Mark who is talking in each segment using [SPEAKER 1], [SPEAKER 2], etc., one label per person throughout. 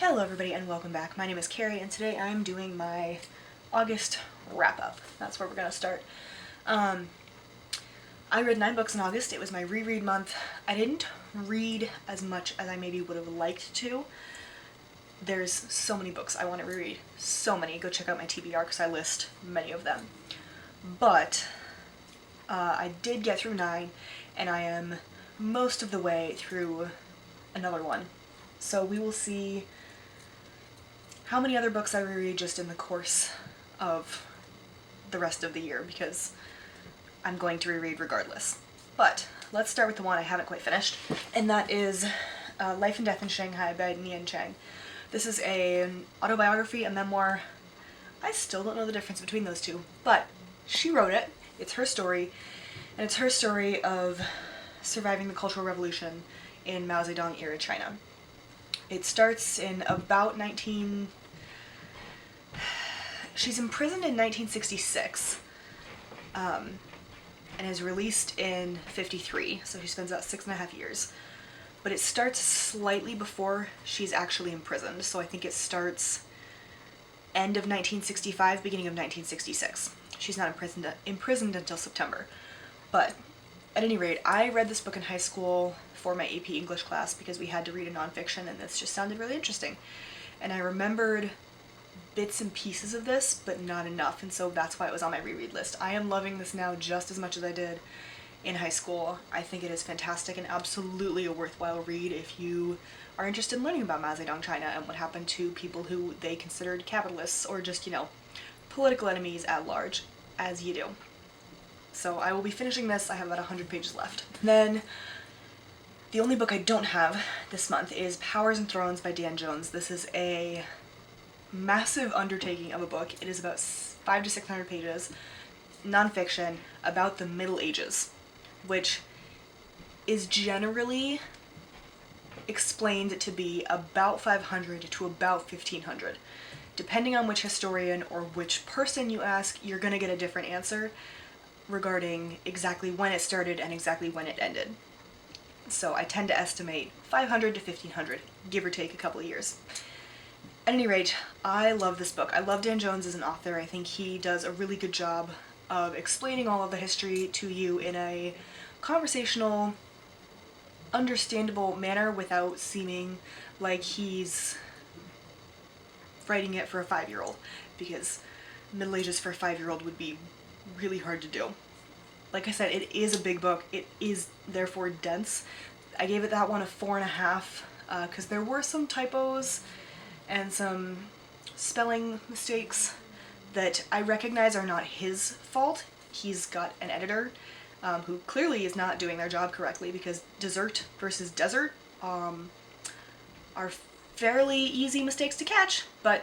[SPEAKER 1] Hello everybody and welcome back. My name is Kari and today I'm doing my August wrap-up. That's where we're gonna start. I read 9 books in August. It was my reread month. I didn't read as much as I maybe would have liked to. There's so many books I want to reread. So many. Go check out my TBR because I list many of them. But I did get through 9 and I am most of the way through another one. So we will see how many other books I reread just in the course of the rest of the year, because I'm going to reread regardless. But let's start with the one I haven't quite finished, and that is Life and Death in Shanghai by Nian Chang. This is an autobiography, a memoir. I still don't know the difference between those two, but she wrote it. It's her story, and it's her story of surviving the Cultural Revolution in Mao Zedong era China. It starts in about she's imprisoned in 1966 and is released in 53, so she spends about 6.5 years. But it starts slightly before she's actually imprisoned, so I think it starts end of 1965, beginning of 1966. She's not imprisoned until September. But at any rate, I read this book in high school for my AP English class because we had to read a nonfiction and this just sounded really interesting. And I remembered bits and pieces of this, but not enough, and so that's why it was on my reread list. I am loving this now just as much as I did in high school. I think it is fantastic and absolutely a worthwhile read if you are interested in learning about Mao Zedong China and what happened to people who they considered capitalists or just, political enemies at large, as you do. So I will be finishing this. I have about 100 pages left. Then the only book I don't have this month is Powers and Thrones by Dan Jones. This is a massive undertaking of a book. It is about 500 to 600 pages, nonfiction, about the Middle Ages, which is generally explained to be about 500 to about 1500. Depending on which historian or which person you ask, you're gonna get a different answer regarding exactly when it started and exactly when it ended. So I tend to estimate 500 to 1500, give or take a couple of years. At any rate, I love this book. I love Dan Jones as an author. I think he does a really good job of explaining all of the history to you in a conversational, understandable manner without seeming like he's writing it for a 5-year-old, because Middle Ages for a 5-year-old would be really hard to do. Like I said, it is a big book. It is therefore dense. I gave it that one a 4.5 because there were some typos and some spelling mistakes that I recognize are not his fault. He's got an editor who clearly is not doing their job correctly, because dessert versus desert are fairly easy mistakes to catch, but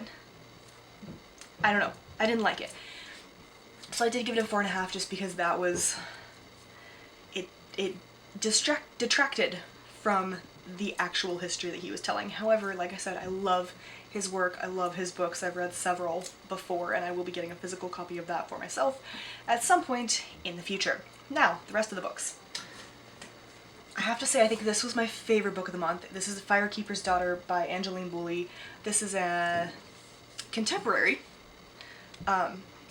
[SPEAKER 1] I don't know. I didn't like it. So I did give it a 4.5 just because that was, it detracted from the actual history that he was telling. However, like I said, I love his work, I love his books. I've read several before and I will be getting a physical copy of that for myself at some point in the future. Now, the rest of the books. I have to say, I think this was my favorite book of the month. This is Firekeeper's Daughter by Angeline Boulley. This is a contemporary.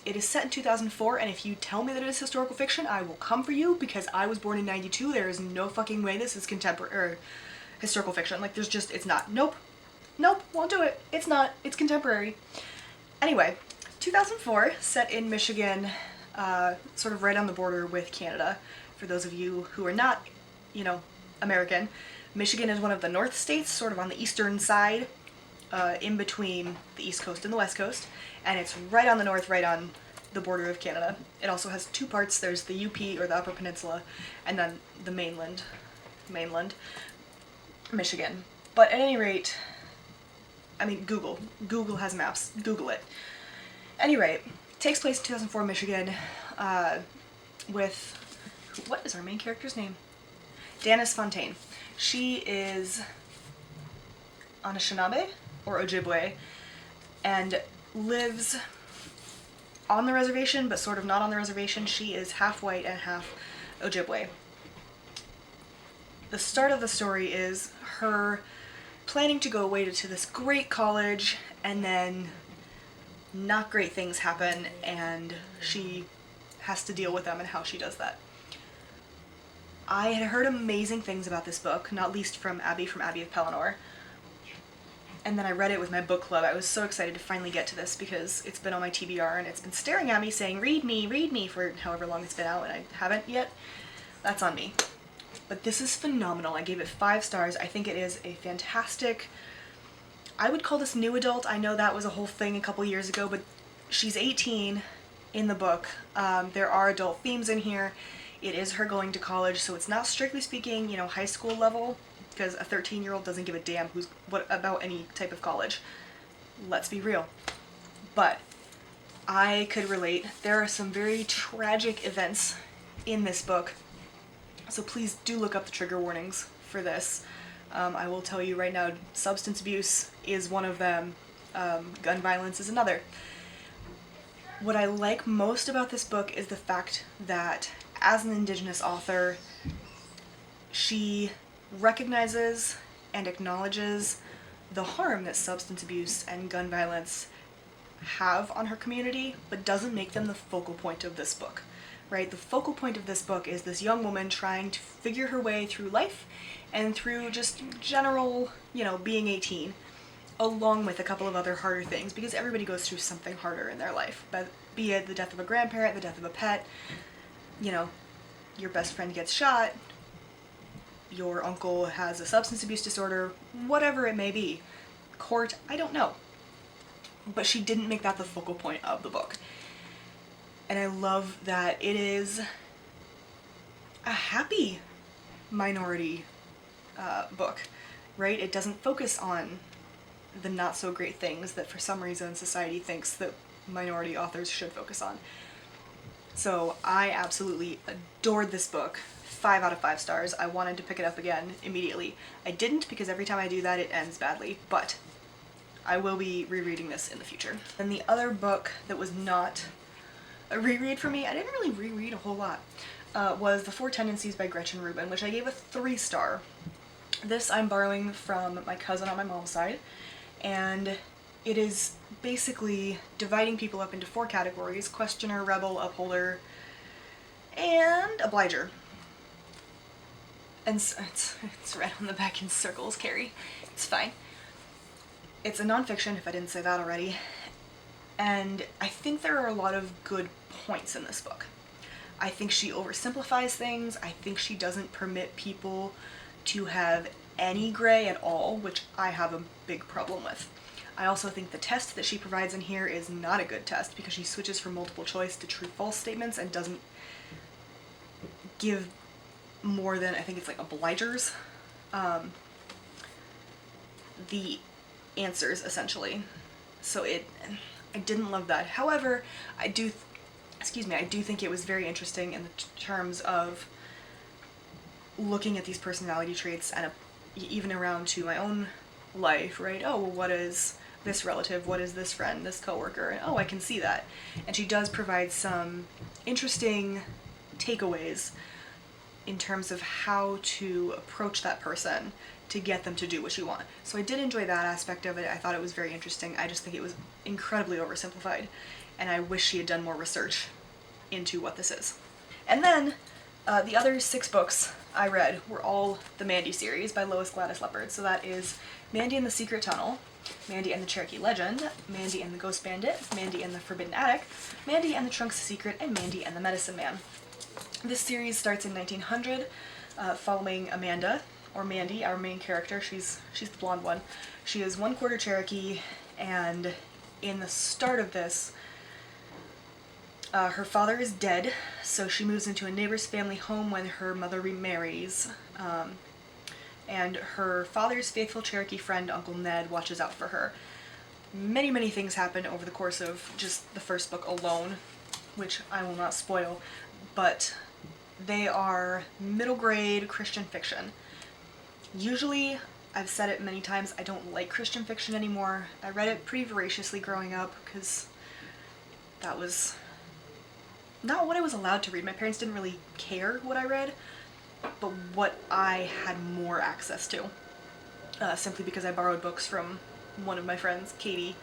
[SPEAKER 1] It is set in 2004, and if you tell me that it is historical fiction, I will come for you, because I was born in 92. There is no fucking way this is contemporary or historical fiction. Like, there's just, it's not. Nope, won't do it. It's not. It's contemporary. Anyway, 2004, set in Michigan, sort of right on the border with Canada. For those of you who are not, American, Michigan is one of the North states, sort of on the eastern side, in between the East Coast and the West Coast, and it's right on the north, right on the border of Canada. It also has 2 parts. There's the UP, or the Upper Peninsula, and then the mainland, Michigan. But at any rate, I mean, Google has maps. Google it. At any rate, it takes place in 2004 Michigan, with, what is our main character's name? Janice Fontaine. She is Anishinaabe, or Ojibwe, and lives on the reservation, but sort of not on the reservation. She is half white and half Ojibwe. The start of the story is her planning to go away to this great college, and then not great things happen, and she has to deal with them and how she does that. I had heard amazing things about this book, not least from Abby of Pelennor. And then I read it with my book club. I was so excited to finally get to this because it's been on my TBR and it's been staring at me saying, read me, for however long it's been out, and I haven't yet. That's on me. But this is phenomenal. I gave it 5 stars. I think it is a fantastic, I would call this new adult. I know that was a whole thing a couple years ago, but she's 18 in the book. There are adult themes in here. It is her going to college, so it's not strictly speaking, high school level, because a 13-year-old doesn't give a damn what about any type of college. Let's be real. But I could relate. There are some very tragic events in this book, so please do look up the trigger warnings for this. I will tell you right now, substance abuse is one of them. Gun violence is another. What I like most about this book is the fact that as an Indigenous author, she recognizes and acknowledges the harm that substance abuse and gun violence have on her community, but doesn't make them the focal point of this book, right? The focal point of this book is this young woman trying to figure her way through life and through just general, being 18, along with a couple of other harder things, because everybody goes through something harder in their life, but be it the death of a grandparent, the death of a pet, your best friend gets shot, your uncle has a substance abuse disorder, whatever it may be. Court, I don't know. But she didn't make that the focal point of the book. And I love that it is a happy minority book, right? It doesn't focus on the not so great things that for some reason society thinks that minority authors should focus on. So I absolutely adored this book. 5 out of 5 stars. I wanted to pick it up again immediately. I didn't, because every time I do that it ends badly, but I will be rereading this in the future. And the other book that was not a reread for me, I didn't really reread a whole lot, was The 4 Tendencies by Gretchen Rubin, which I gave a 3 star. This I'm borrowing from my cousin on my mom's side, and it is basically dividing people up into 4 categories: questioner, rebel, upholder, and obliger. And so it's read on the back in circles, Kari. It's fine. It's a nonfiction, if I didn't say that already. And I think there are a lot of good points in this book. I think she oversimplifies things. I think she doesn't permit people to have any gray at all, which I have a big problem with. I also think the test that she provides in here is not a good test, because she switches from multiple choice to true-false statements and doesn't give more than, I think it's like obligers, the answers essentially. So I didn't love that. However, I do think it was very interesting in the terms of looking at these personality traits and even around to my own life, right? Oh, well, what is this relative? What is this friend, this coworker? And oh, I can see that. And she does provide some interesting takeaways in terms of how to approach that person to get them to do what you want. So I did enjoy that aspect of it. I thought it was very interesting. I just think it was incredibly oversimplified, and I wish she had done more research into what this is. And then the other 6 books I read were all the Mandy series by Lois Gladys Leopard. So that is Mandy and the Secret Tunnel, Mandy and the Cherokee Legend, Mandy and the Ghost Bandit, Mandy and the Forbidden Attic, Mandy and the Trunks Secret, and Mandy and the Medicine Man. This series starts in 1900, following Amanda, or Mandy, our main character. She's the blonde one. She is 1/4 Cherokee, and in the start of this, her father is dead, so she moves into a neighbor's family home when her mother remarries, and her father's faithful Cherokee friend, Uncle Ned, watches out for her. Many, many things happen over the course of just the first book alone, which I will not spoil, but they are middle grade Christian fiction. Usually, I've said it many times, I don't like Christian fiction anymore. I read it pretty voraciously growing up because that was not what I was allowed to read. My parents didn't really care what I read, but what I had more access to. simply because I borrowed books from one of my friends, Katie,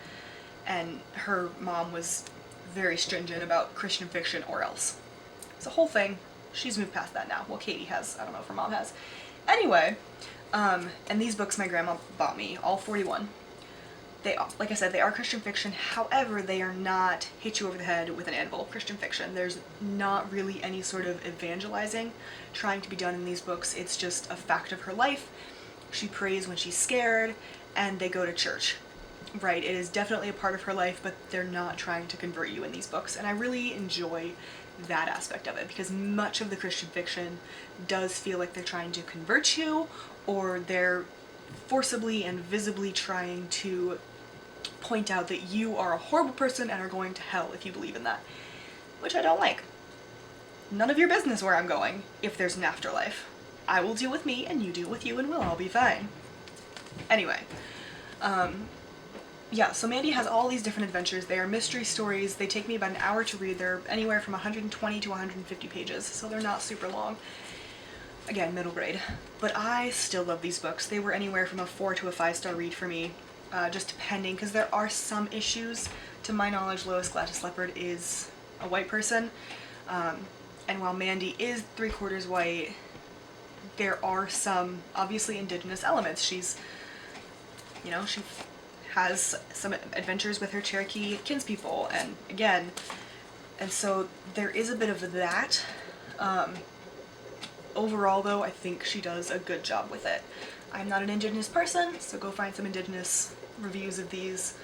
[SPEAKER 1] and her mom was very stringent about Christian fiction or else. It's a whole thing. She's moved past that now. Well, Katie has. I don't know if her mom has. Anyway, and these books my grandma bought me, all 41. They, like I said, they are Christian fiction. However, they are not hit you over the head with an anvil Christian fiction. There's not really any sort of evangelizing trying to be done in these books. It's just a fact of her life. She prays when she's scared, and they go to church. Right, it is definitely a part of her life, but they're not trying to convert you in these books. And I really enjoy that aspect of it, because much of the Christian fiction does feel like they're trying to convert you, or they're forcibly and visibly trying to point out that you are a horrible person and are going to hell if you believe in that, which I don't like. None of your business where I'm going if there's an afterlife. I will deal with me and you deal with you and we'll all be fine. Anyway, yeah, so Mandy has all these different adventures. They are mystery stories. They take me about an hour to read. They're anywhere from 120 to 150 pages, so they're not super long. Again, middle grade. But I still love these books. They were anywhere from a 4 to a 5-star read for me, just depending, because there are some issues. To my knowledge, Lois Gladys Leopard is a white person, and while Mandy is 3/4 white, there are some obviously indigenous elements. She's, you know, she has some adventures with her Cherokee kinspeople, and again, and so there is a bit of that. Overall though, I think she does a good job with it. I'm not an indigenous person, so go find some indigenous reviews of these,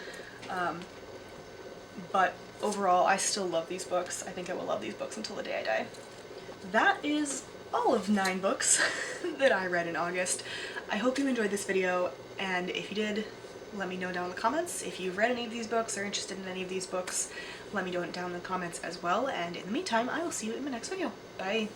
[SPEAKER 1] but overall I still love these books. I think I will love these books until the day I die. That is all of 9 books that I read in August. I hope you enjoyed this video, and if you did, let me know down in the comments. If you've read any of these books or interested in any of these books, let me know it down in the comments as well, and in the meantime, I will see you in my next video. Bye!